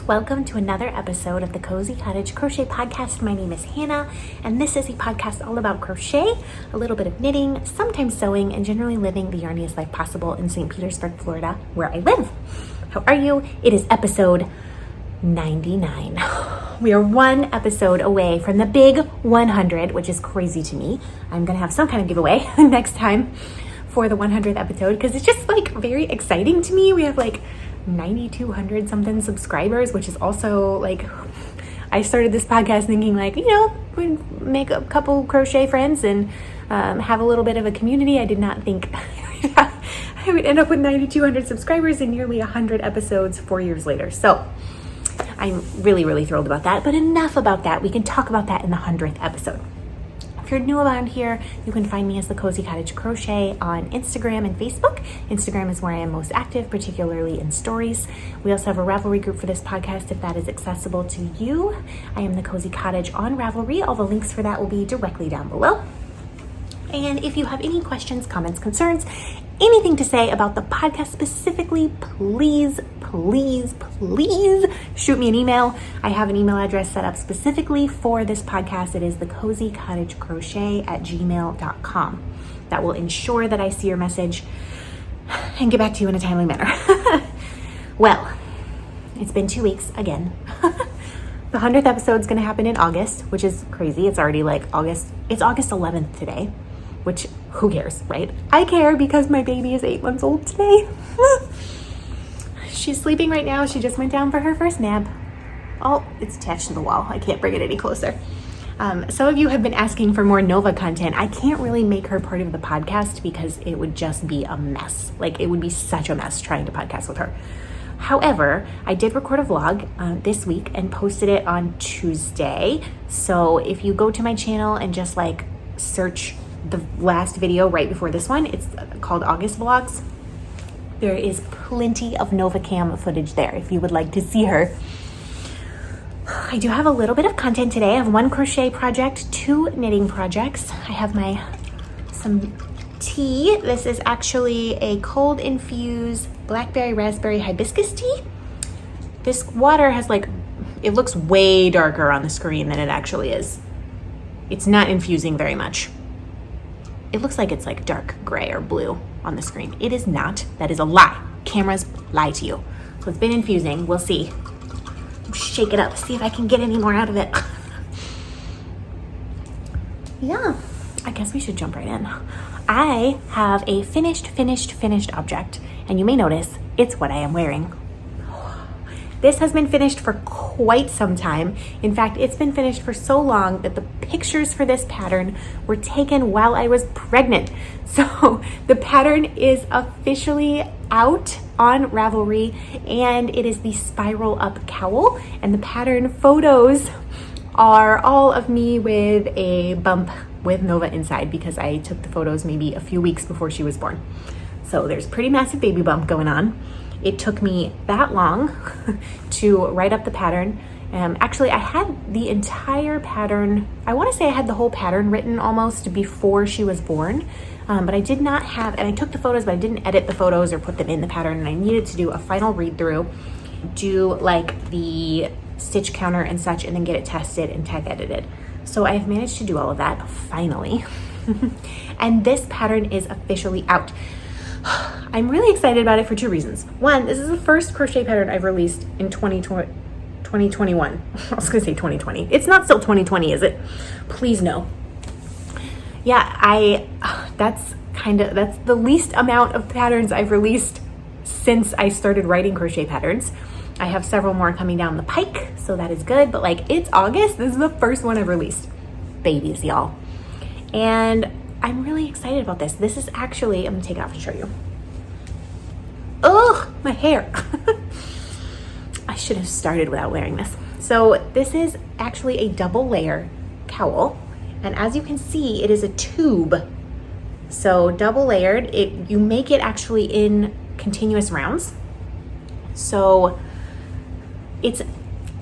Welcome to another episode of the Cozy Cottage Crochet Podcast. My name is Hannah, and this is a podcast all about crochet, a little bit of knitting, sometimes sewing, and generally living the yarniest life possible in St. Petersburg, Florida, where I live. How are you? It is episode 99. We are one episode away from the big 100, which is crazy to me. I'm going to have some kind of giveaway next time for the 100th episode because it's just like very exciting to me. We have like 9,200 something subscribers, which is also like, I started this podcast thinking like, we'd make a couple crochet friends and have a little bit of a community. I did not think I would end up with 9,200 subscribers and nearly 100 episodes 4 years later. So I'm really, really thrilled about that. But enough about that. We can talk about that in the 100th episode. If you're new around here, you can find me as the Cozy Cottage Crochet on Instagram and Facebook. Instagram is where I am most active, particularly in stories. We also have a Ravelry group for this podcast if that is accessible to you. I am the Cozy Cottage on Ravelry. All the links for that will be directly down below. And if you have any questions, comments, concerns, anything to say about the podcast specifically, please shoot me an email. I have an email address set up specifically for this podcast. It is thecozycottagecrochet@gmail.com. That will ensure that I see your message and get back to you in a timely manner. Well, it's been 2 weeks again. The 100th episode is going to happen in August, which is crazy. It's already like August. It's August 11th today, which who cares, right? I care because my baby is 8 months old today. She's sleeping right now. She just went down for her first nap. Oh, it's attached to the wall. I can't bring it any closer. Some of you have been asking for more Nova content. I can't really make her part of the podcast because it would just be a mess. Like it would be such a mess trying to podcast with her. However, I did record a vlog this week and posted it on Tuesday. So if you go to my channel and just like search the last video right before this one, it's called August Vlogs. There is plenty of NovaCam footage there if you would like to see her. I do have a little bit of content today. I have 1 crochet project, 2 knitting projects. I have some tea. This is actually a cold infused blackberry raspberry hibiscus tea. This water has it looks way darker on the screen than it actually is. It's not infusing very much. It looks like it's like dark gray or blue on the screen. It is not. That is a lie. Cameras lie to you. So it's been infusing. We'll see. Shake it up. See if I can get any more out of it. Yeah, I guess we should jump right in. I have a finished object, and you may notice it's what I am wearing. This has been finished for quite some time. In fact, it's been finished for so long that the pictures for this pattern were taken while I was pregnant. So the pattern is officially out on Ravelry, and it is the SPIRALUP cowl, and the pattern photos are all of me with a bump with Nova inside because I took the photos maybe a few weeks before she was born. So there's a pretty massive baby bump going on. It took me that long to write up the pattern. Actually, I had the entire pattern, I want to say I had the whole pattern written almost before she was born, but I did not have, and I took the photos, but I didn't edit the photos or put them in the pattern, and I needed to do a final read through, do like the stitch counter and such, and then get it tested and tag edited. So I've managed to do all of that, finally. And this pattern is officially out. I'm really excited about it for 2 reasons. One, this is the first crochet pattern I've released in 2021. I was gonna say 2020. It's not still 2020, is it? Please no. Yeah, that's the least amount of patterns I've released since I started writing crochet patterns. I have several more coming down the pike, so that is good, but it's August. This is the first one I've released. Babies, y'all. And I'm really excited about this. This is actually, I'm gonna take it off and show you. Oh, my hair. I should have started without wearing this. So this is actually a double layer cowl. And as you can see, it is a tube. So double layered, you make it actually in continuous rounds. So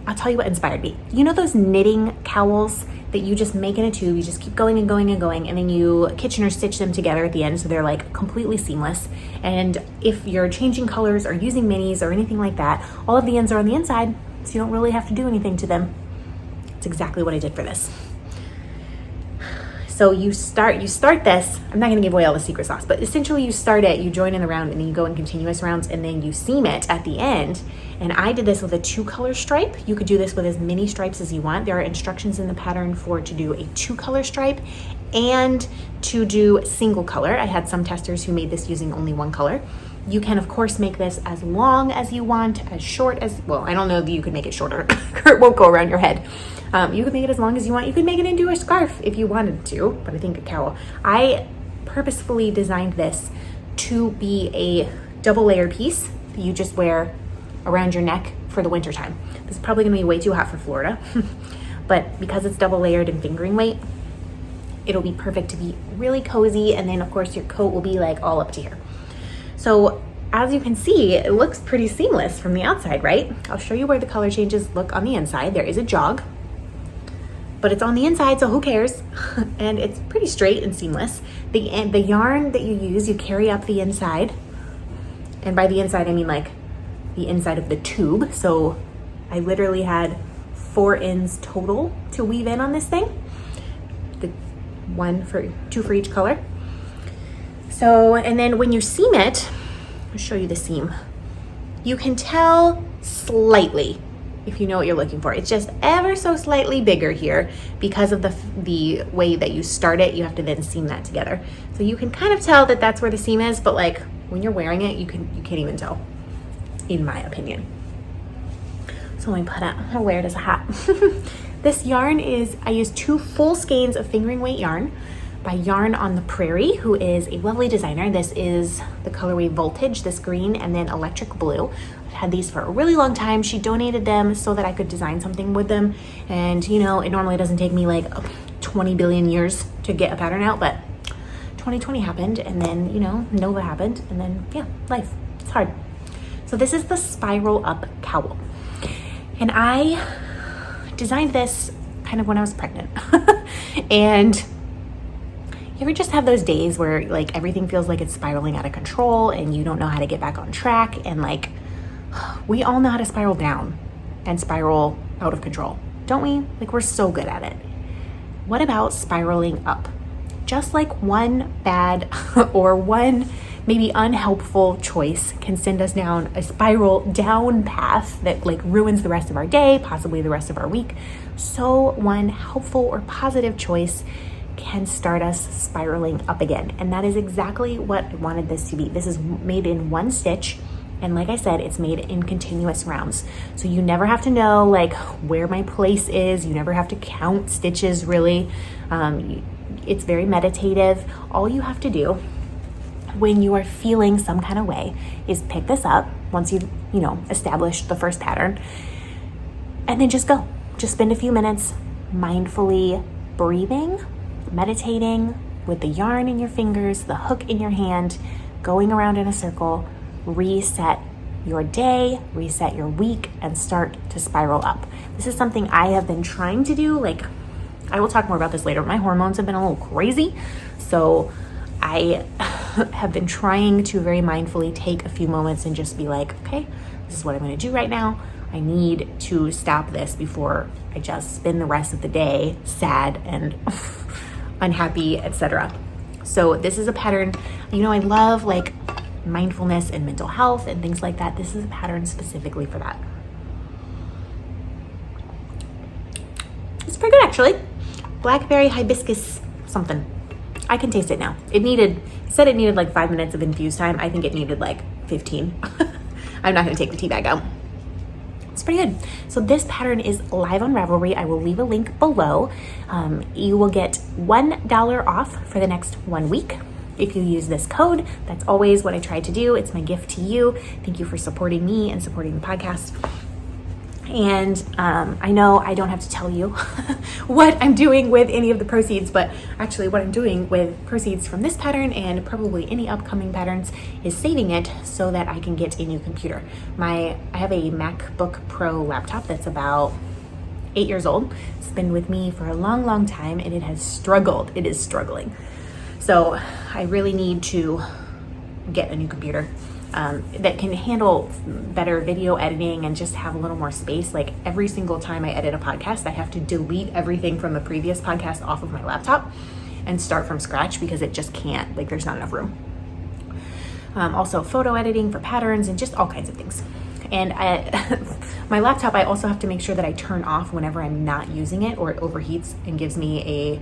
I'll tell you what inspired me. You know those knitting cowls that you just make in a tube, you just keep going and going and going, and then you Kitchener stitch them together at the end so they're like completely seamless. And if you're changing colors or using minis or anything like that, all of the ends are on the inside so you don't really have to do anything to them. It's exactly what I did for this. So you start this, I'm not gonna give away all the secret sauce, but essentially you start it, you join in the round, and then you go in continuous rounds, and then you seam it at the end. And I did this with a 2-color stripe. You could do this with as many stripes as you want. There are instructions in the pattern to do a 2-color stripe and to do single color. I had some testers who made this using only 1 color. You can, of course, make this as long as you want, as short as, well, I don't know if you could make it shorter. It won't go around your head. You could make it as long as you want. You could make it into a scarf if you wanted to, but I think a cowl. I purposefully designed this to be a double layered piece that you just wear around your neck for the winter time. This is probably gonna be way too hot for Florida, but because it's double layered and fingering weight, it'll be perfect to be really cozy. And then of course your coat will be like all up to here. So as you can see, it looks pretty seamless from the outside, right? I'll show you where the color changes look on the inside. There is a jog, but it's on the inside, so who cares? And it's pretty straight and seamless. The yarn that you use, you carry up the inside. And by the inside, I mean like the inside of the tube. So I literally had 4 ends total to weave in on this thing. Two for each color. So, and then when you seam it, I'll show you the seam. You can tell slightly if you know what you're looking for. It's just ever so slightly bigger here because of the way that you start it. You have to then seam that together. So you can kind of tell that that's where the seam is, but like when you're wearing it, you can't even tell, in my opinion. So let me put it, I'll wear it as a hat. This yarn is, I used 2 full skeins of fingering weight yarn by Yarn on the Prairie, who is a lovely designer. This is the colorway Voltage, this green, and then Electric Blue. I've had these for a really long time. She donated them so that I could design something with them. And you know, it normally doesn't take me like 20 billion years to get a pattern out, but 2020 happened, and then, you know, Nova happened, and then, yeah, life, it's hard. So this is the Spiral Up Cowl. And I designed this kind of when I was pregnant. And you ever just have those days where like everything feels like it's spiraling out of control and you don't know how to get back on track? And like, we all know how to spiral down and spiral out of control, don't we? Like, we're so good at it. What about spiraling up? Just like one bad or one maybe unhelpful choice can send us down a spiral down path that like ruins the rest of our day, possibly the rest of our week, so one helpful or positive choice can start us spiraling up again. And that is exactly what I wanted this to be. This is made in 1 stitch. And like I said, it's made in continuous rounds. So you never have to know like where my place is. You never have to count stitches really. It's very meditative. All you have to do when you are feeling some kind of way is pick this up once you've, you know, established the first pattern, and then just go. Just spend a few minutes mindfully breathing, meditating with the yarn in your fingers, the hook in your hand, going around in a circle. Reset your day, reset your week, and start to spiral up. This is something I have been trying to do. Like, I will talk more about this later. My hormones have been a little crazy, so I have been trying to very mindfully take a few moments and just be like, okay, this is what I'm going to do right now. I need to stop this before I just spend the rest of the day sad and unhappy, etc. So this is a pattern, you know, I love like mindfulness and mental health and things like that. This is a pattern specifically for that. It's pretty good actually. Blackberry hibiscus something. I can taste it now. It said it needed like 5 minutes of infused time. I think it needed like 15. I'm not gonna take the tea bag out. It's pretty good. So this pattern is live on Ravelry. I will leave a link below. You will get $1 off for the next 1 week if you use this code. That's always what I try to do. It's my gift to you. Thank you for supporting me and supporting the podcast. And I know I don't have to tell you what I'm doing with any of the proceeds, but actually what I'm doing with proceeds from this pattern and probably any upcoming patterns is saving it so that I can get a new computer. I have a MacBook Pro laptop that's about 8 years old. It's been with me for a long, long time, and it has struggled. It is struggling. So I really need to get a new computer. that can handle better video editing and just have a little more space. Like every single time I edit a podcast, I have to delete everything from the previous podcast off of my laptop and start from scratch because it just can't, like there's not enough room. Also photo editing for patterns and just all kinds of things. And my laptop, I also have to make sure that I turn off whenever I'm not using it or it overheats and gives me a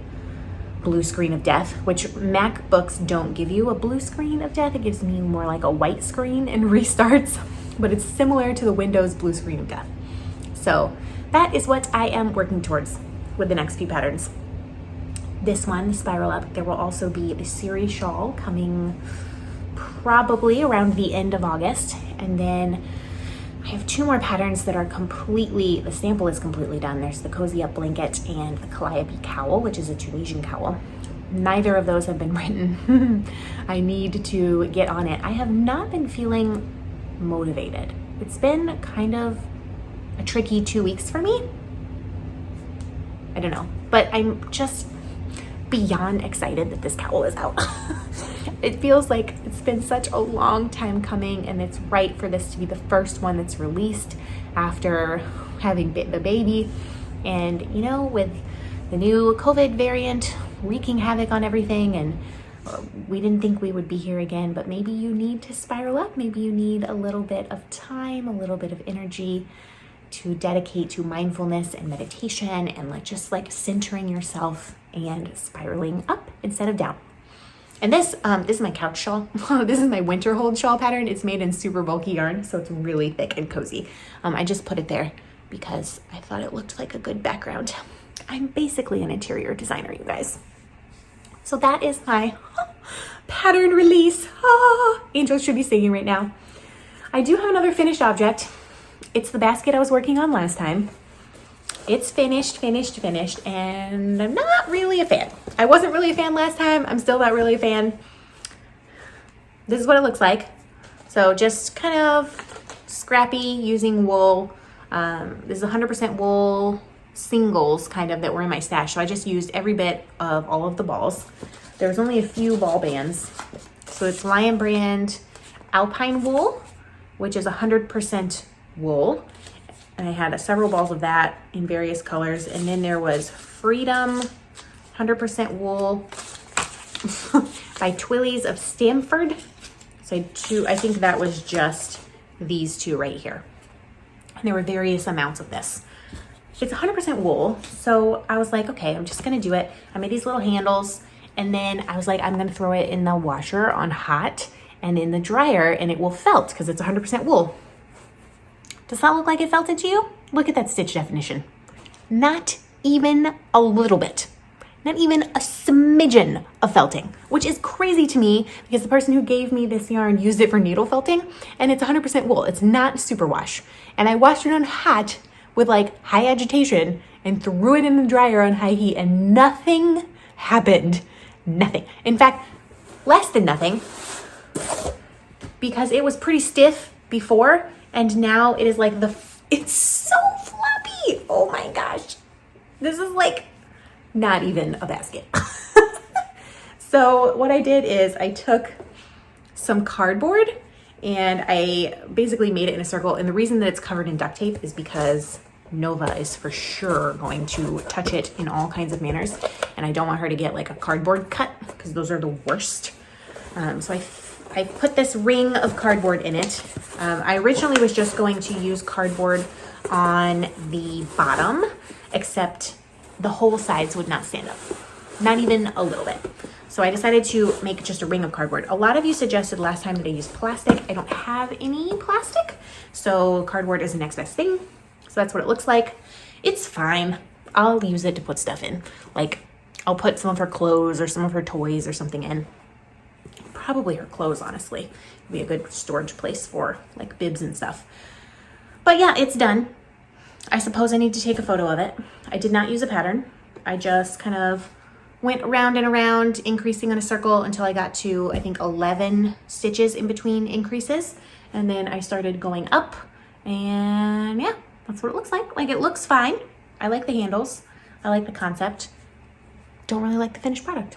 blue screen of death, which MacBooks don't give you a blue screen of death. It gives me more like a white screen and restarts, but it's similar to the Windows blue screen of death. So that is what I am working towards with the next few patterns. This one, the Spiral Up, there will also be the series shawl coming probably around the end of August. And then I have 2 more patterns that are completely, the sample is completely done. There's the Cozy Up blanket and the Calliope cowl, which is a Tunisian cowl. Neither of those have been written. I need to get on it. I have not been feeling motivated. It's been kind of a tricky 2 weeks for me. I don't know, but I'm just beyond excited that this cowl is out. It feels like it's been such a long time coming, and it's right for this to be the first one that's released after having the baby. And you know, with the new COVID variant wreaking havoc on everything, and we didn't think we would be here again, but maybe you need to spiral up. Maybe you need a little bit of time, a little bit of energy to dedicate to mindfulness and meditation and just centering yourself and spiraling up instead of down. And this is my couch shawl. This is my winter hold shawl pattern. It's made in super bulky yarn, so it's really thick and cozy. I just put it there because I thought it looked like a good background. I'm basically an interior designer, you guys. So that is my pattern release. Angels should be singing right now. I do have another finished object. It's the basket I was working on last time. It's finished, and I'm not really a fan. I wasn't really a fan last time. I'm still not really a fan. This is what it looks like. So just kind of scrappy using wool. This is 100% wool singles kind of that were in my stash. So I just used every bit of all of the balls. There's only a few ball bands. So it's Lion Brand Alpine wool, which is 100% wool. And I had several balls of that in various colors. And then there was Freedom 100% wool by Twillies of Stamford. So I think that was just these 2 right here. And there were various amounts of this. It's 100% wool. So I was like, okay, I'm just going to do it. I made these little handles. And then I was like, I'm going to throw it in the washer on hot and in the dryer, and it will felt because it's 100% wool. Does that look like it felted to you? Look at that stitch definition. Not even a little bit. Not even a smidgen of felting, which is crazy to me because the person who gave me this yarn used it for needle felting, and it's 100% wool. It's not superwash. And I washed it on hot with high agitation and threw it in the dryer on high heat, and nothing happened. Nothing. In fact, less than nothing, because it was pretty stiff before. And now it is it's so floppy. Oh my gosh. This is not even a basket. So what I did is I took some cardboard and I basically made it in a circle. And the reason that it's covered in duct tape is because Nova is for sure going to touch it in all kinds of manners. And I don't want her to get a cardboard cut because those are the worst. So I put this ring of cardboard in it. I originally was just going to use cardboard on the bottom, except the whole sides would not stand up, not even a little bit. So I decided to make just a ring of cardboard. A lot of you suggested last time that I use plastic. I don't have any plastic, so cardboard is the next best thing. So that's what it looks like. It's fine. I'll use it to put stuff in. I'll put some of her clothes or some of her toys or something in. Probably her clothes, honestly. It'd be a good storage place for bibs and stuff. But yeah, it's done. I suppose I need to take a photo of it. I did not use a pattern. I just kind of went around and around, increasing in a circle until I got to, I think, 11 stitches in between increases. And then I started going up, and yeah, that's what it looks like. It looks fine. I like the handles. I like the concept. Don't really like the finished product,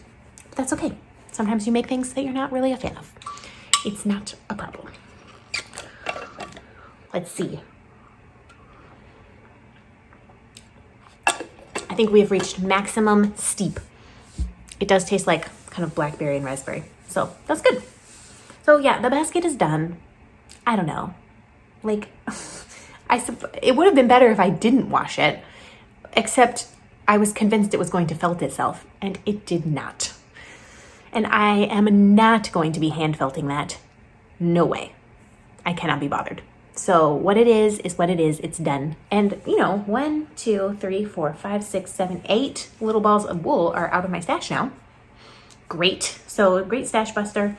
but that's okay. Sometimes you make things that you're not really a fan of. It's not a problem. Let's see. I think we have reached maximum steep. It does taste like kind of blackberry and raspberry. So that's good. So yeah, the basket is done. I don't know. Like, it would have been better if I didn't wash it, except I was convinced it was going to felt itself, and it did not. And I am not going to be hand felting that. No way. I cannot be bothered. So what it is what it is. It's done. And 1, 2, 3, 4, 5, 6, 7, 8 little balls of wool are out of my stash now. Great. So great stash buster.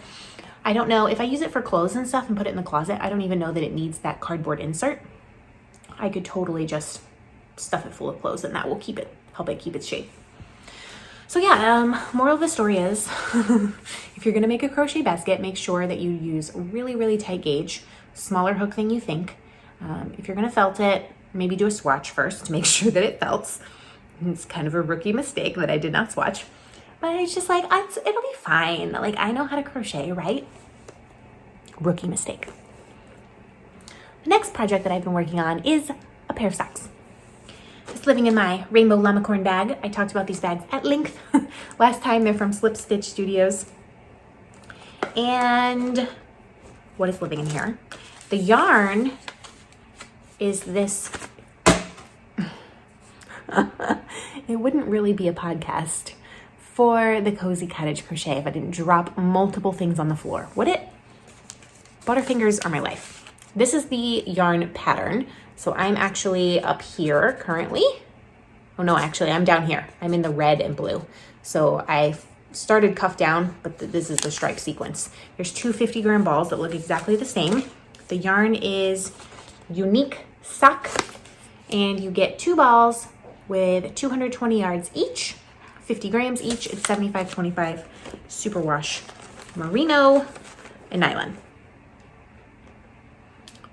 I don't know if I use it for clothes and stuff and put it in the closet. I don't even know that it needs that cardboard insert. I could totally just stuff it full of clothes and that will help it keep its shape. So yeah, moral of the story is if you're gonna make a crochet basket, make sure that you use really, really tight gauge, smaller hook than you think. If you're gonna felt it, maybe do a swatch first to make sure that it felts. It's kind of a rookie mistake that I did not swatch, but it's just like, it'll be fine. Like, I know how to crochet, right? Rookie mistake. The next project that I've been working on is a pair of socks. Just living in my rainbow llamacorn bag. I talked about these bags at length last time. They're from Slip Stitch Studios. And what is living in here? The yarn is this. It wouldn't really be a podcast for the Cozy Cottage Crochet if I didn't drop multiple things on the floor, would it? Butterfingers are my life. This is the yarn pattern. So I'm actually up here currently. Oh no, actually I'm down here. I'm in the red and blue. So I started cuff down, but this is the stripe sequence. There's two 50-gram balls that look exactly the same. The yarn is Unique Sock, and you get 2 balls with 220 yards each, 50 grams each. It's 75-25 superwash merino and nylon.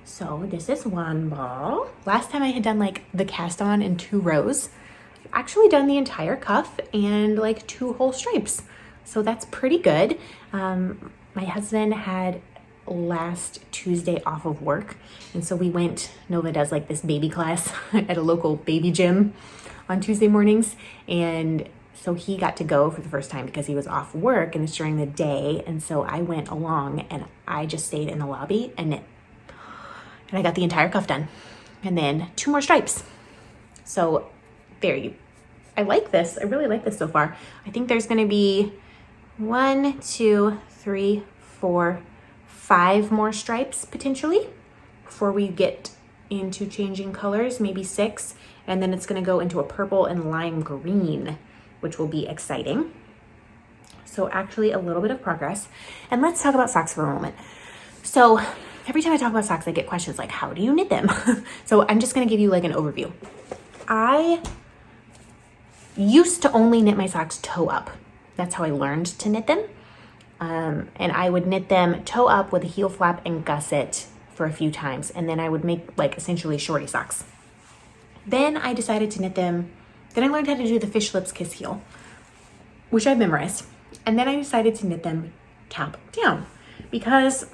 So this is one ball. Last time I had done like the cast on in 2 rows. I've actually done the entire cuff and like 2 whole stripes. So that's pretty good. My husband had last Tuesday off of work. And so we went, Nova does like this baby class at a local baby gym on Tuesday mornings. And so he got to go for the first time because he was off work and it's during the day. And so I went along and I just stayed in the lobby and knit. And I got the entire cuff done. And then 2 more stripes. So I like this. I really like this so far. I think there's gonna be 1, 2, 3, 4, 5 more stripes potentially before we get into changing colors, maybe 6. And then it's gonna go into a purple and lime green, which will be exciting. So actually a little bit of progress. And let's talk about socks for a moment. So every time I talk about socks, I get questions like, how do you knit them? So I'm just gonna give you like an overview. I used to only knit my socks toe up. That's how I learned to knit them. And I would knit them toe up with a heel flap and gusset for a few times. And then I would make like essentially shorty socks. Then I decided to knit them. Then I learned how to do the fish lips kiss heel, which I've memorized. And then I decided to knit them top down because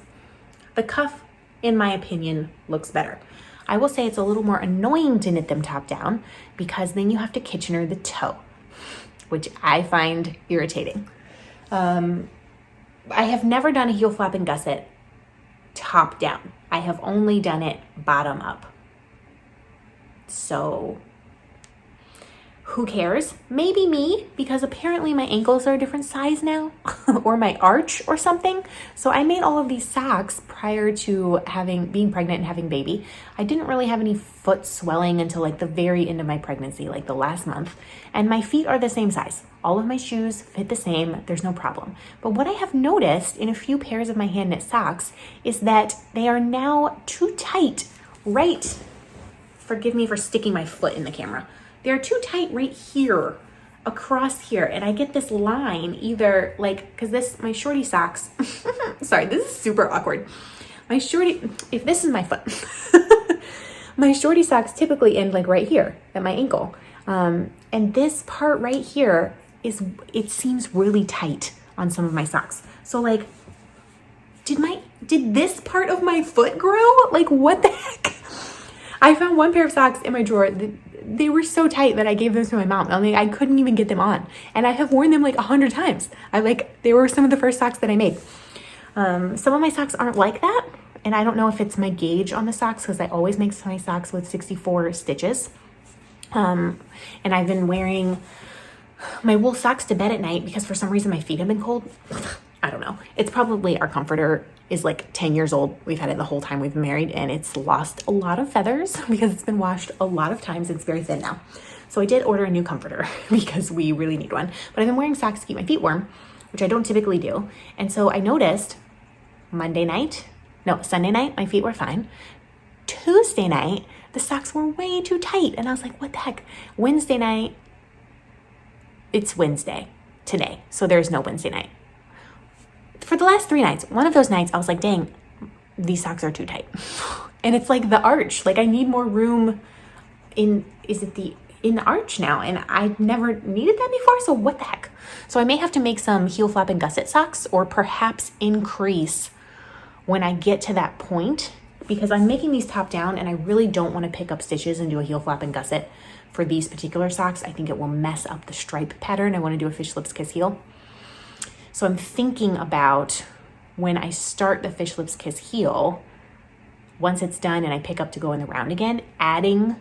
the cuff, in my opinion, looks better. I will say it's a little more annoying to knit them top down because then you have to Kitchener the toe, which I find irritating. I have never done a heel flap and gusset top down. I have only done it bottom up. So who cares? Maybe me, because apparently my ankles are a different size now, or my arch or something. So I made all of these socks prior to being pregnant and having baby. I didn't really have any foot swelling until like the very end of my pregnancy, like the last month. And my feet are the same size. All of my shoes fit the same. There's no problem. But what I have noticed in a few pairs of my hand knit socks is that they are now too tight, right? Forgive me for sticking my foot in the camera. They're too tight right here, across here. And I get this line either like, cause my shorty socks, sorry, this is super awkward. If this is my foot, my shorty socks typically end like right here at my ankle. And this part right here it seems really tight on some of my socks. So like, did this part of my foot grow? Like what the heck? I found one pair of socks in my drawer. They were so tight that I gave them to my mom. I couldn't even get them on. And I have worn them like 100 times. They were some of the first socks that I made. Some of my socks aren't like that. And I don't know if it's my gauge on the socks because I always make my socks with 64 stitches. And I've been wearing my wool socks to bed at night because for some reason my feet have been cold. I don't know. It's probably our comforter is like 10 years old. We've had it the whole time we've been married and it's lost a lot of feathers because it's been washed a lot of times. It's very thin now. So I did order a new comforter because we really need one. But I've been wearing socks to keep my feet warm, which I don't typically do. And so I noticed Sunday night, my feet were fine. Tuesday night, the socks were way too tight. And I was like, what the heck? Wednesday night, it's Wednesday today. So there's no Wednesday night. For the last 3 nights, one of those nights, I was like, dang, these socks are too tight. And it's like the arch. Like I need more room in the arch now. And I never needed that before. So what the heck? So I may have to make some heel flap and gusset socks or perhaps increase when I get to that point because I'm making these top down and I really don't want to pick up stitches and do a heel flap and gusset for these particular socks. I think it will mess up the stripe pattern. I want to do a fish lips kiss heel. So I'm thinking about when I start the fish lips kiss heel, once it's done and I pick up to go in the round again, adding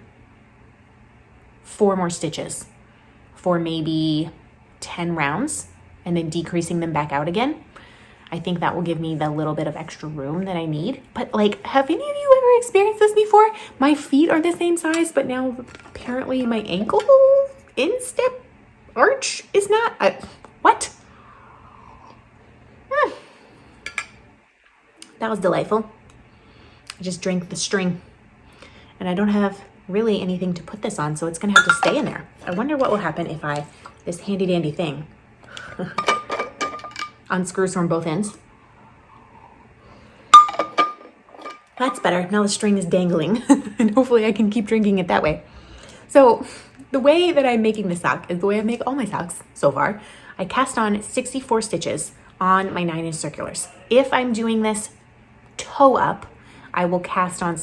4 more stitches for maybe 10 rounds and then decreasing them back out again. I think that will give me the little bit of extra room that I need. But like, have any of you ever experienced this before? My feet are the same size, but now apparently my ankle instep arch is not. What? That was delightful. I just drank the string and I don't have really anything to put this on, so it's gonna have to stay in there. I wonder what will happen if this handy dandy thing unscrews from both ends. That's better. Now the string is dangling and hopefully I can keep drinking it that way. So the way that I'm making this sock is the way I make all my socks so far. I cast on 64 stitches on my 9-inch circulars. If I'm doing this toe up, I will cast on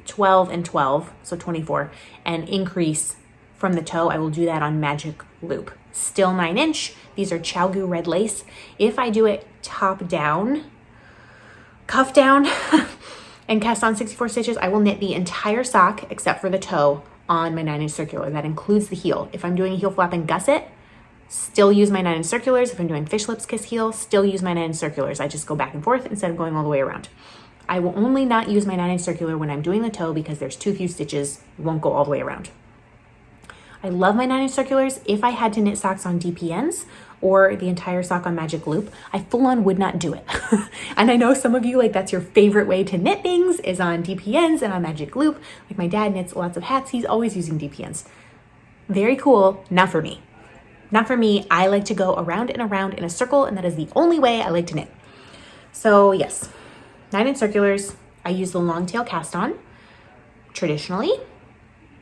12 and 12, so 24, and increase from the toe. I will do that on magic loop. Still 9-inch. These are Chalgu red lace. If I do it top down, cuff down, and cast on 64 stitches, I will knit the entire sock except for the toe on my 9-inch circular. That includes the heel. If I'm doing a heel flap and gusset, still use my 9-inch circulars. If I'm doing fish lips kiss heel, still use my 9-inch circulars. I just go back and forth instead of going all the way around. I will only not use my 9-inch circular when I'm doing the toe because there's too few stitches. It won't go all the way around. I love my 9-inch circulars. If I had to knit socks on DPNs or the entire sock on magic loop, I full on would not do it. And I know some of you, like, that's your favorite way to knit things is on DPNs and on magic loop. Like my dad knits lots of hats. He's always using DPNs. Very cool. Not for me. Not for me. I like to go around and around in a circle, and that is the only way I like to knit. So yes, 9-inch circulars. I use the long tail cast on. Traditionally,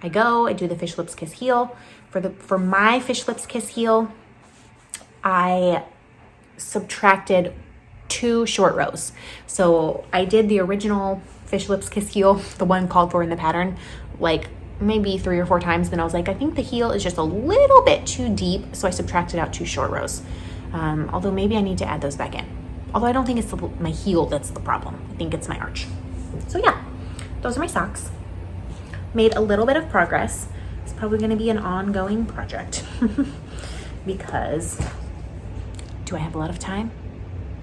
I do the fish lips kiss heel. For my fish lips kiss heel, I subtracted 2 short rows. So I did the original fish lips kiss heel, the one called for in the pattern, like maybe 3 or 4 times. Then I was like, I think the heel is just a little bit too deep. So I subtracted out 2 short rows. Although maybe I need to add those back in. Although I don't think it's my heel that's the problem. I think it's my arch. So yeah, those are my socks. Made a little bit of progress. It's probably going to be an ongoing project because do I have a lot of time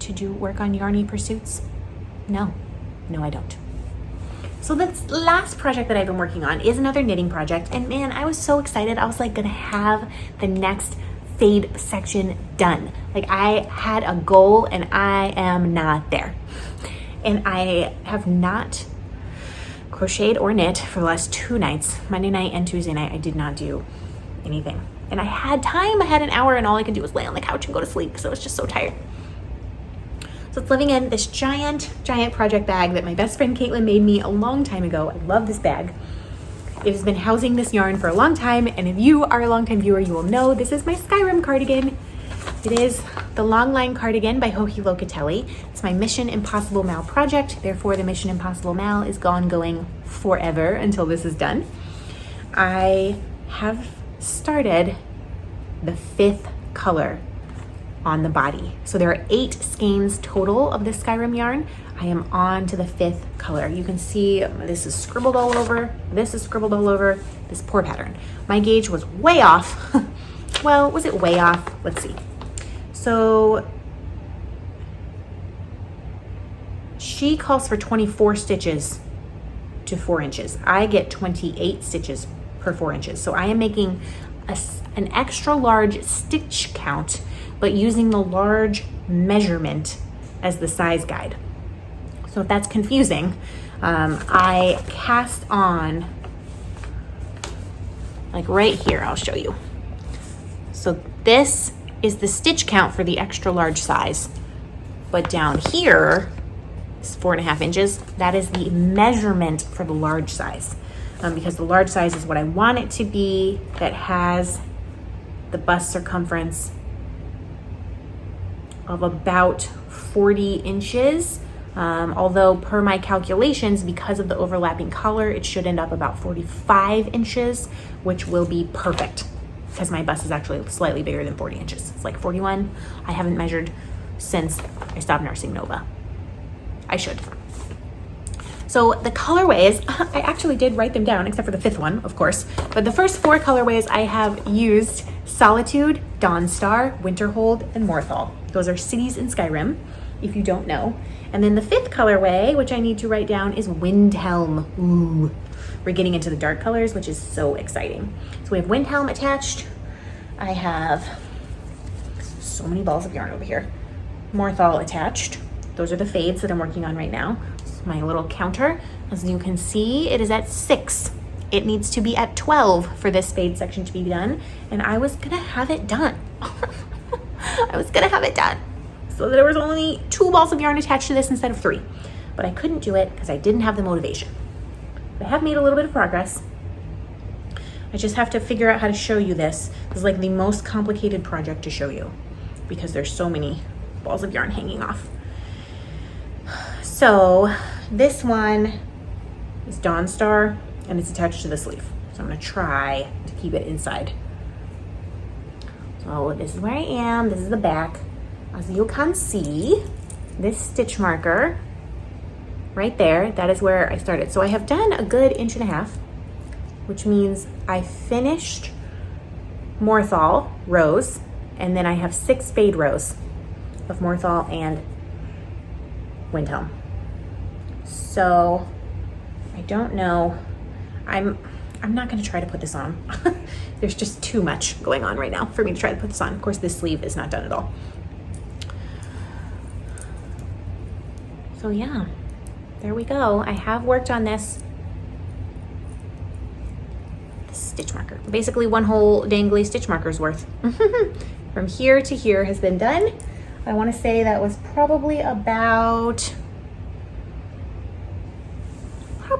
to do work on yarny pursuits? No, I don't. So this last project that I've been working on is another knitting project. And man, I was so excited. I was like gonna have the next fade section done. Like I had a goal and I am not there. And I have not crocheted or knit for the last 2 nights. Monday night and Tuesday night, I did not do anything. And I had time, I had an hour and all I could do was lay on the couch and go to sleep because I was just so tired. So it's living in this giant project bag that my best friend Caitlin made me a long time ago. I love this bag. It has been housing this yarn for a long time, and if you are a longtime viewer, you will know this is my Skyrim cardigan. It is the Long Line Cardigan by Joji Locatelli. It's my Mission Impossible Mal project. Therefore, the Mission Impossible Mal is going forever until this is done. I have started the 5th color on the body. So there are 8 skeins total of this Skyrim yarn. I am on to the 5th color. You can see this is scribbled all over. This is scribbled all over. This poor pattern. My gauge was way off. Well, was it way off? Let's see. So she calls for 24 stitches to 4 inches. I get 28 stitches per 4 inches. So I am making an extra large stitch count, but using the large measurement as the size guide. So if that's confusing, I cast on, like right here, I'll show you. So this is the stitch count for the extra large size, but down here is 4.5 inches. That is the measurement for the large size, because the large size is what I want it to be, that has the bust circumference of about 40 inches. Although per my calculations, because of the overlapping collar, it should end up about 45 inches, which will be perfect because my bust is actually slightly bigger than 40 inches. It's like 41. I haven't measured since I stopped nursing Nova. I should. So the colorways, I actually did write them down, except for the 5th one, of course. But the first 4 colorways I have used: Solitude, Dawnstar, Winterhold, and Morthal. Those are cities in Skyrim, if you don't know. And then the 5th colorway, which I need to write down, is Windhelm. Ooh, we're getting into the dark colors, which is so exciting. So we have Windhelm attached. I have so many balls of yarn over here. Morthal attached. Those are the fades that I'm working on right now. My little counter, as you can see, it is at 6. It needs to be at 12 for this fade section to be done, and I was gonna have it done. I was gonna have it done. So there was only 2 balls of yarn attached to this instead of 3, but I couldn't do it because I didn't have the motivation. I have made a little bit of progress. I just have to figure out how to show you this. This is like the most complicated project to show you because there's so many balls of yarn hanging off. So this one is Dawnstar and it's attached to the sleeve. So I'm gonna try to keep it inside. So this is where I am. This is the back. As you can see, this stitch marker right there, that is where I started. So I have done a good 1.5 inches, which means I finished Morthal rows, and then I have 6 fade rows of Morthal and Windhelm. So I don't know. I'm not gonna try to put this on. There's just too much going on right now for me to try to put this on. Of course, this sleeve is not done at all. So yeah, there we go. I have worked on this stitch marker. Basically 1 whole dangly stitch marker's worth. From here to here has been done. I want to say that was probably about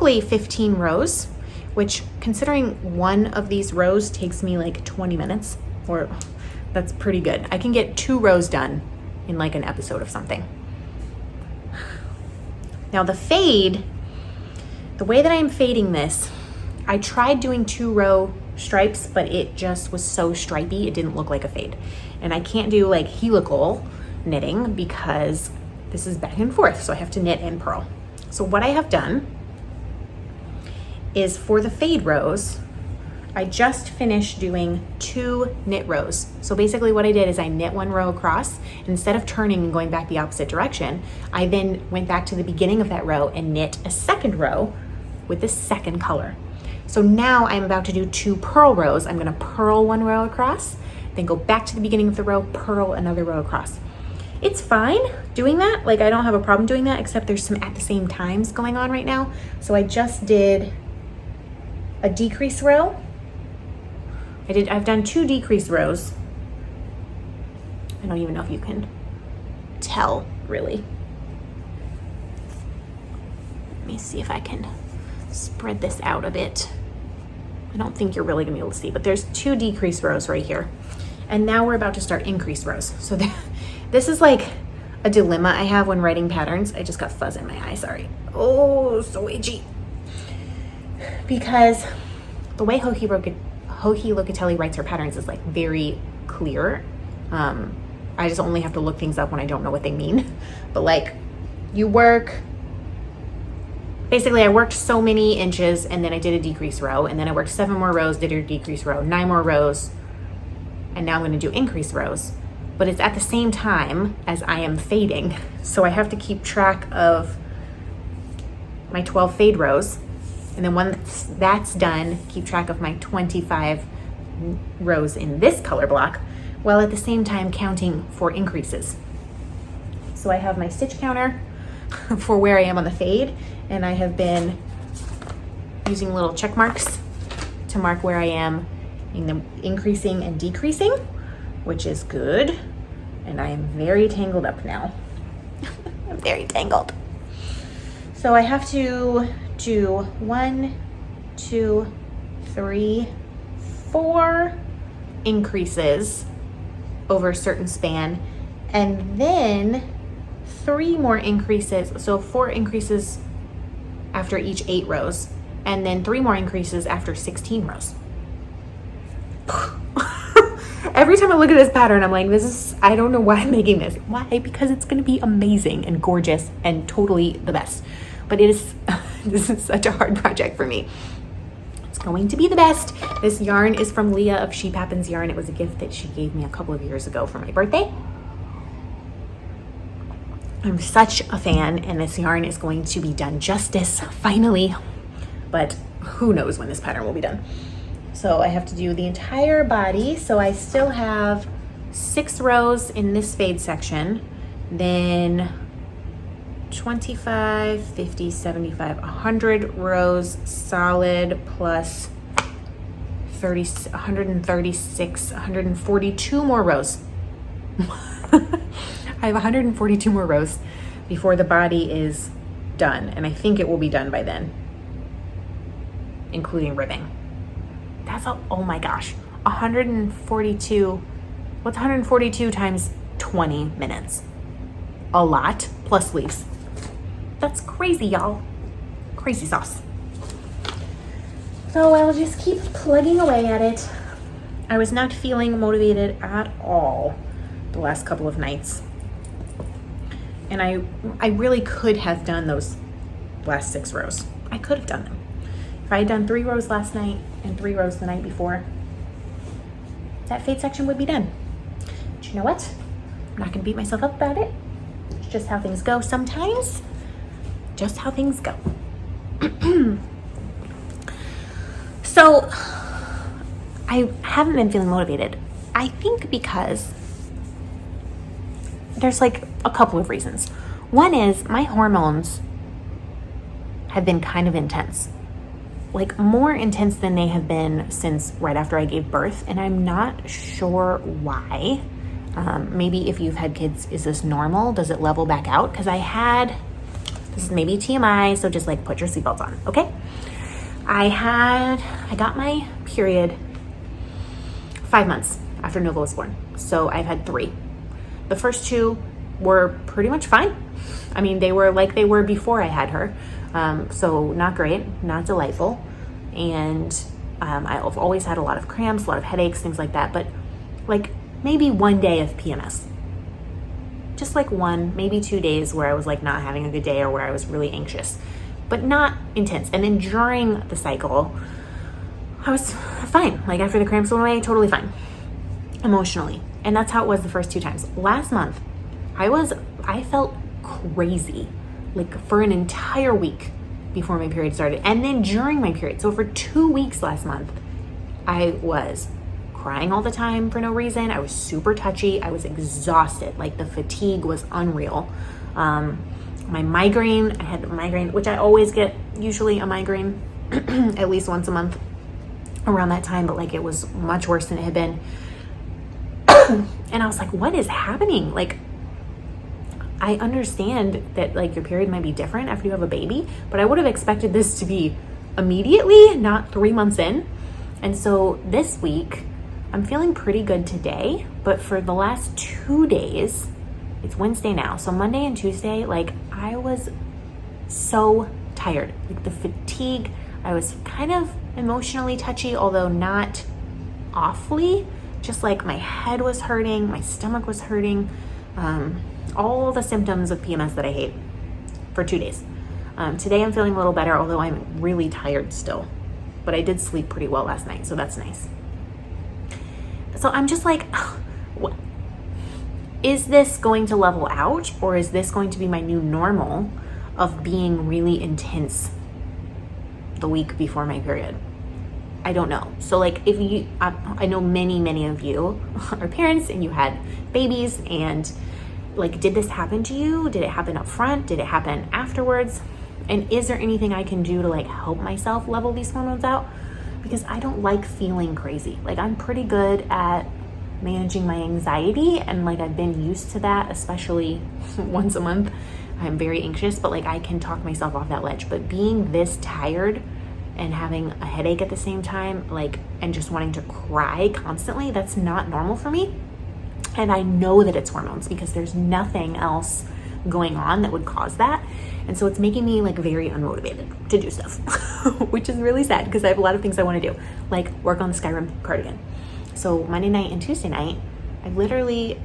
15 rows, which considering one of these rows takes me like 20 minutes, or that's pretty good. I can get 2 rows done in like an episode of something. Now the fade, the way that I'm fading this, I tried doing 2-row stripes, but it just was so stripy, it didn't look like a fade. And I can't do like helical knitting because this is back and forth, so I have to knit and purl. So what I have done is for the fade rows, I just finished doing 2 knit rows. So basically what I did is I knit 1 row across. Instead of turning and going back the opposite direction, I then went back to the beginning of that row and knit a 2nd row with the 2nd color. So now I'm about to do 2 purl rows. I'm gonna purl 1 row across, then go back to the beginning of the row, purl another row across. It's fine doing that. Like I don't have a problem doing that, except there's some at the same times going on right now. So I just did a decrease row. I've done 2 decrease rows. I don't even know if you can tell really. Let me see if I can spread this out a bit. I don't think you're really gonna be able to see, but there's 2 decrease rows right here. And now we're about to start increase rows. So this is like a dilemma I have when writing patterns. I just got fuzz in my eye, sorry. Oh, so itchy. Because the way Hohi Locatelli writes her patterns is like very clear. I just only have to look things up when I don't know what they mean. But like you work, basically I worked so many inches and then I did a decrease row, and then I worked 7 more rows, did a decrease row, 9 more rows, and now I'm gonna do increase rows. But it's at the same time as I am fading. So I have to keep track of my 12 fade rows. And then once that's done, keep track of my 25 rows in this color block, while at the same time counting for increases. So I have my stitch counter for where I am on the fade, and I have been using little check marks to mark where I am in the increasing and decreasing, which is good. And I am very tangled up now. I'm very tangled. So I have to do 1, 2, 3, 4 increases over a certain span, and then 3 more increases. So 4 increases after each 8 rows, and then 3 more increases after 16 rows. Every time I look at this pattern, I'm like, I don't know why I'm making this. Why? Because it's going to be amazing and gorgeous and totally the best. But this is such a hard project for me. It's going to be the best. This yarn is from Leah of Sheep Happens Yarn. It was a gift that she gave me a couple of years ago for my birthday. I'm such a fan, and this yarn is going to be done justice, finally. But who knows when this pattern will be done. So I have to do the entire body. So I still have 6 rows in this fade section, then 25, 50, 75, 100 rows solid plus 30, 136, 142 more rows. I have 142 more rows before the body is done, and I think it will be done by then, including ribbing. Oh my gosh, 142, what's 142 times 20 minutes? A lot, plus sleeves. That's crazy, y'all. Crazy sauce. So I'll just keep plugging away at it. I was not feeling motivated at all the last couple of nights. And I really could have done those last 6 rows. I could have done them. If I had done 3 rows last night and 3 rows the night before, that fade section would be done. But you know what? I'm not gonna beat myself up about it. It's just how things go sometimes. Just how things go. So I haven't been feeling motivated. I think because there's like a couple of reasons. One is my hormones have been kind of intense, like more intense than they have been since right after I gave birth. And I'm not sure why. Maybe if you've had kids, is this normal? Does it level back out? Because this is maybe TMI, so just like put your seatbelts on, okay? I got my period 5 months after Nova was born. So I've had 3. The first 2 were pretty much fine. I mean, they were like they were before I had her. So not great, not delightful. And I've always had a lot of cramps, a lot of headaches, things like that. But like maybe 1 day of PMS. Just like 1, maybe 2 days where I was like not having a good day or where I was really anxious, but not intense. And then during the cycle, I was fine. Like after the cramps went away, totally fine emotionally. And that's how it was the first 2 times. Last month, I felt crazy, like for an entire week before my period started. And then during my period. So for 2 weeks last month, I was crying all the time for no reason. I was super touchy. I was exhausted. Like the fatigue was unreal. My migraine, I had a migraine, which I always get usually a migraine at least once a month around that time, but like it was much worse than it had been. And I was like, what is happening? Like, I understand that like your period might be different after you have a baby, but I would have expected this to be immediately, not 3 months in. And so this week, I'm feeling pretty good today, but for the last 2 days, it's Wednesday now, so Monday and Tuesday, like I was so tired. Like the fatigue, I was kind of emotionally touchy, although not awfully. Just like my head was hurting, my stomach was hurting, all the symptoms of PMS that I hate for 2 days. Today I'm feeling a little better, although I'm really tired still. But I did sleep pretty well last night, so that's nice. So I'm just like, what? Is this going to level out, or is this going to be my new normal of being really intense the week before my period? I don't know. So like if you, I know many of you are parents and you had babies, and like, did this happen to you? Did it happen up front? Did it happen afterwards? And is there anything I can do to like help myself level these hormones out? Because I don't like feeling crazy. Like I'm pretty good at managing my anxiety, and like I've been used to that, especially once a month. I'm very anxious, but like I can talk myself off that ledge. But being this tired and having a headache at the same time, like, and just wanting to cry constantly, that's not normal for me. And I know that it's hormones because there's nothing else going on that would cause that. And so it's making me like very unmotivated to do stuff, which is really sad because I have a lot of things I want to do, like work on the Skyrim cardigan. So Monday night and Tuesday night, I literally,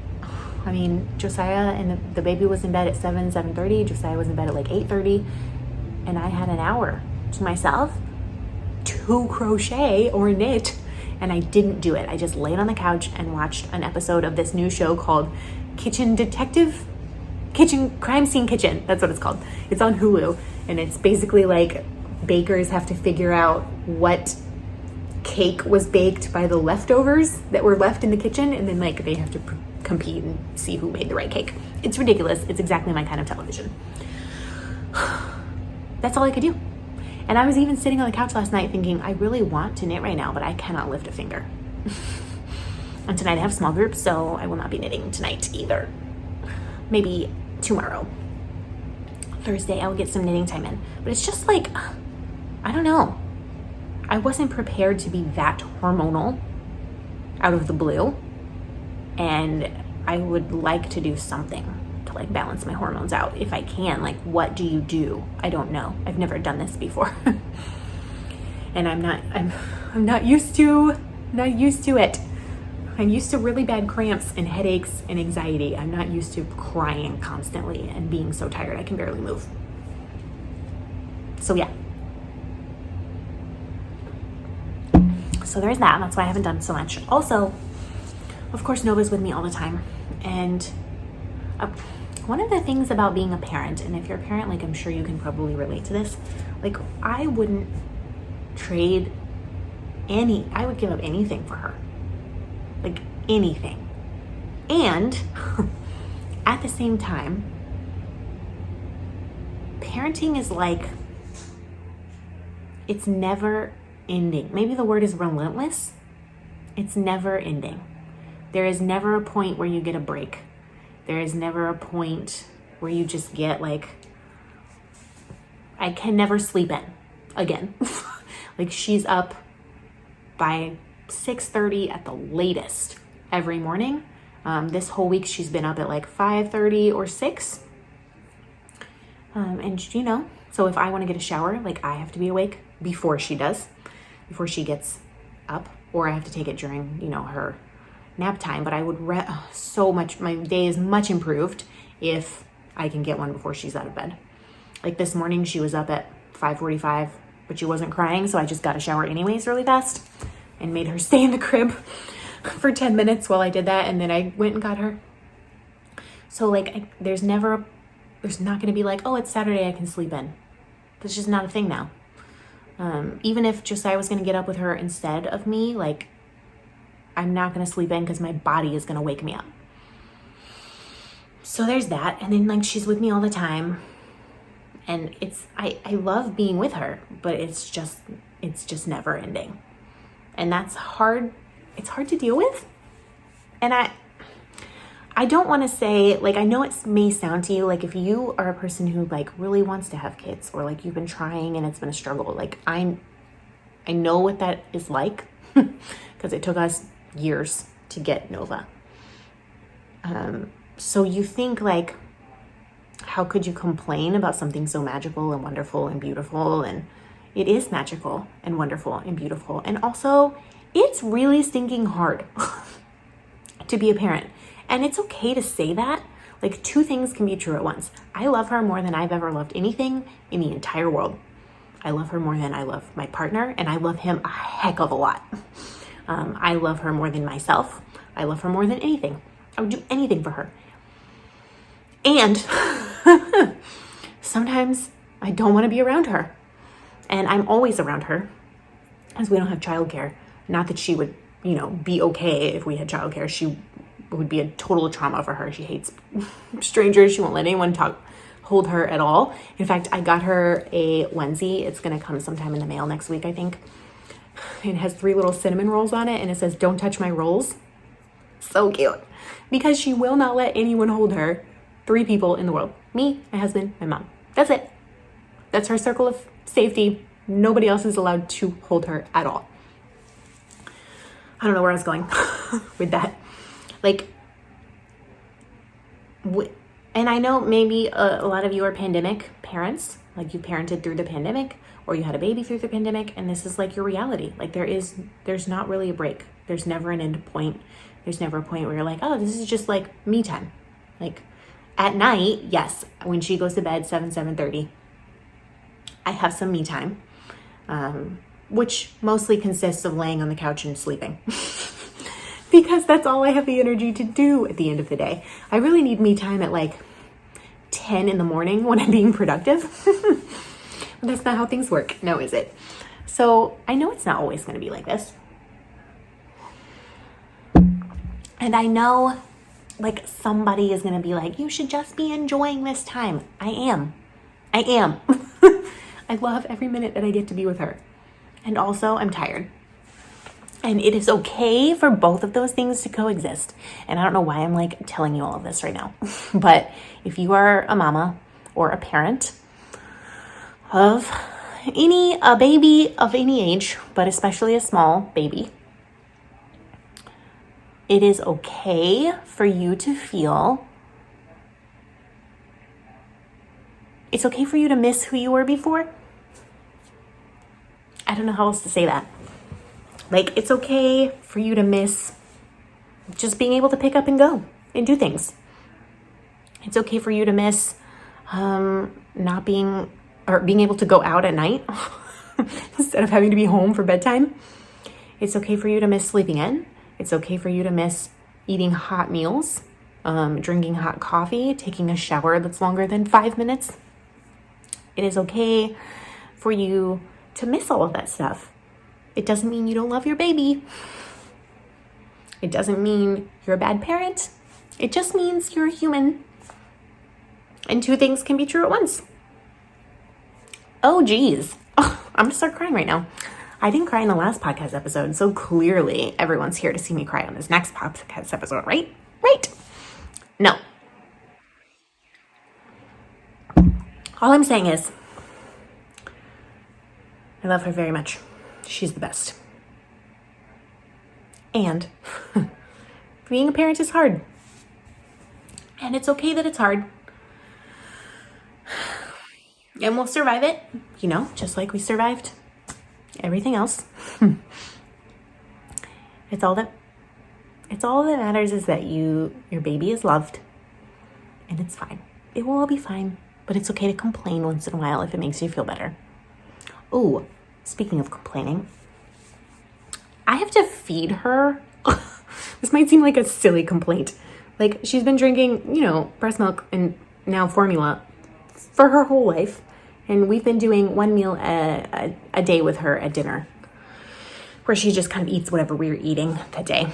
Josiah and the baby was in bed at 7:30. Josiah was in bed at like 8:30, and I had an hour to myself to crochet or knit, and I didn't do it. I just laid on the couch and watched an episode of this new show called Kitchen Crime Scene Kitchen. That's what it's called. It's on Hulu, and it's basically like bakers have to figure out what cake was baked by the leftovers that were left in the kitchen, and then like they have to compete and see who made the right cake. It's ridiculous. It's exactly my kind of television. That's all I could do. And I was even sitting on the couch last night thinking, I really want to knit right now, but I cannot lift a finger. And tonight I have small groups, so I will not be knitting tonight either. Maybe tomorrow. Thursday I will get some knitting time in. But it's just like, I don't know. I wasn't prepared to be that hormonal out of the blue. And I would like to do something to like balance my hormones out if I can. Like, what do you do? I don't know. I've never done this before. And I'm not used to it. I'm used to really bad cramps and headaches and anxiety. I'm not used to crying constantly and being so tired I can barely move. So yeah. So there's that. That's why I haven't done so much. Also, of course, Nova's with me all the time. And one of the things about being a parent, and if you're a parent, like I'm sure you can probably relate to this, like I wouldn't trade I would give up anything for her. Like anything. And at the same time, parenting is like, it's never ending. Maybe the word is relentless. It's never ending. There is never a point where you get a break. There is never a point where you just get like, I can never sleep in again. Like she's up by 6:30 at the latest every morning. This whole week she's been up at like 5:30 or 6. And you know, so if I want to get a shower, like I have to be awake before she does, before she gets up, or I have to take it during, you know, her nap time. But I would so much, my day is much improved if I can get one before she's out of bed. Like this morning she was up at 5:45, but she wasn't crying, so I just got a shower anyways really fast and made her stay in the crib for 10 minutes while I did that, and then I went and got her. So like there's not going to be like, oh, it's Saturday, I can sleep in. That's just not a thing now. Even if Josiah was going to get up with her instead of me, like I'm not going to sleep in because my body is going to wake me up. So there's that. And then like she's with me all the time, and I love being with her, but it's just never ending. And that's hard. It's hard to deal with. And I don't want to say, like, I know it may sound to you like if you are a person who like really wants to have kids, or like you've been trying and it's been a struggle, like I know what that is like because it took us years to get Nova. So you think like, how could you complain about something so magical and wonderful and beautiful? And it is magical and wonderful and beautiful. And also, it's really stinking hard to be a parent. And it's okay to say that. Like, two things can be true at once. I love her more than I've ever loved anything in the entire world. I love her more than I love my partner, and I love him a heck of a lot. I love her more than myself. I love her more than anything. I would do anything for her. And sometimes I don't want to be around her. And I'm always around her, as we don't have childcare. Not that she would, be okay if we had childcare. She would be a total trauma for her. She hates strangers. She won't let anyone hold her at all. In fact, I got her a onesie. It's going to come sometime in the mail next week, I think. It has 3 little cinnamon rolls on it, and it says, "Don't touch my rolls." So cute. Because she will not let anyone hold her. 3 people in the world. Me, my husband, my mom. That's it. That's her circle of safety. Nobody else is allowed to hold her at all. I don't know where I was going with that. And I know maybe a lot of you are pandemic parents, like you parented through the pandemic, or you had a baby through the pandemic, and this is like your reality. Like there's not really a break. There's never an end point. There's never a point where you're like, oh, this is just like me time. Like at night, yes, when she goes to bed 7:30, I have some me time, which mostly consists of laying on the couch and sleeping. Because that's all I have the energy to do at the end of the day. I really need me time at like 10 in the morning when I'm being productive. But that's not how things work. No, is it? So I know it's not always going to be like this. And I know like somebody is going to be like, you should just be enjoying this time. I am. I love every minute that I get to be with her. And also I'm tired. And it is okay for both of those things to coexist. And I don't know why I'm like telling you all of this right now. But if you are a mama or a parent of a baby of any age, but especially a small baby, it is okay for you to feel, it's okay for you to miss who you were before. I don't know how else to say that. Like, it's okay for you to miss just being able to pick up and go and do things. It's okay for you to miss being able to go out at night instead of having to be home for bedtime. It's okay for you to miss sleeping in. It's okay for you to miss eating hot meals, drinking hot coffee, taking a shower that's longer than 5 minutes. It is okay for you to miss all of that stuff. It doesn't mean you don't love your baby. It doesn't mean you're a bad parent. It just means you're a human. And 2 things can be true at once. Oh, geez. Oh, I'm going to start crying right now. I didn't cry in the last podcast episode, so clearly everyone's here to see me cry on this next podcast episode, right? Right. No. All I'm saying is, I love her very much. She's the best. And being a parent is hard. And it's okay that it's hard. And we'll survive it, just like we survived everything else. It's all that matters is that your baby is loved, and it's fine. It will all be fine, but it's okay to complain once in a while if it makes you feel better. Oh, speaking of complaining, I have to feed her. This might seem like a silly complaint. Like, she's been drinking, breast milk and now formula for her whole life. And we've been doing 1 meal a day with her at dinner, where she just kind of eats whatever we're eating that day.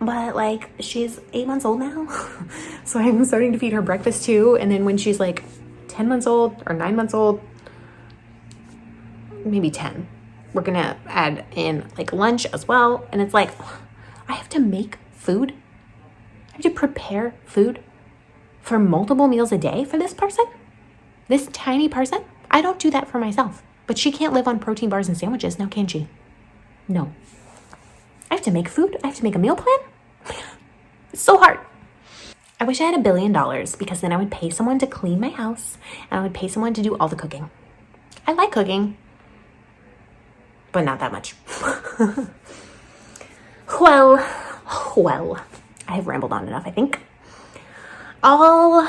But like, she's 8 months old now. So I'm starting to feed her breakfast too. And then when she's like 10 months old or 9 months old, maybe 10, we're going to add in like lunch as well. And it's like, I have to make food. I have to prepare food for multiple meals a day for this person. This tiny person. I don't do that for myself. But she can't live on protein bars and sandwiches now, can she? No. I have to make food. I have to make a meal plan. It's so hard. I wish I had $1 billion because then I would pay someone to clean my house and I would pay someone to do all the cooking. I like cooking, but not that much. Well, I have rambled on enough, I think. All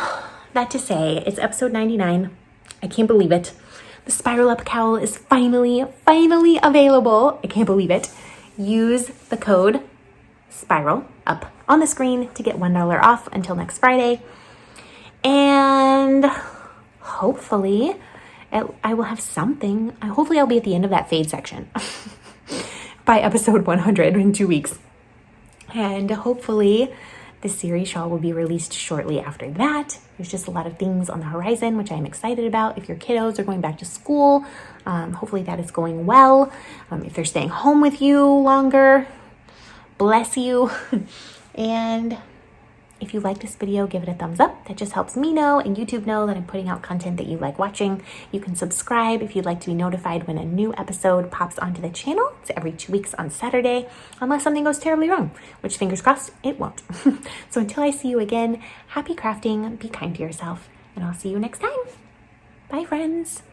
that to say, it's episode 99. I can't believe it. The SPIRALUP cowl is finally available. I can't believe it. Use the code SPIRAL up on the screen to get $1 off until next Friday. And hopefully I will have something. Hopefully I'll be at the end of that fade section by episode 100 in 2 weeks. And hopefully the series shawl will be released shortly after that. There's just a lot of things on the horizon, which I'm excited about. If your kiddos are going back to school, hopefully that is going well. If they're staying home with you longer, bless you. And if you like this video, give it a thumbs up. That just helps me know and YouTube know that I'm putting out content that you like watching. You can subscribe if you'd like to be notified when a new episode pops onto the channel. It's every 2 weeks on Saturday, unless something goes terribly wrong, which fingers crossed, it won't. So until I see you again, happy crafting, be kind to yourself, and I'll see you next time. Bye, friends.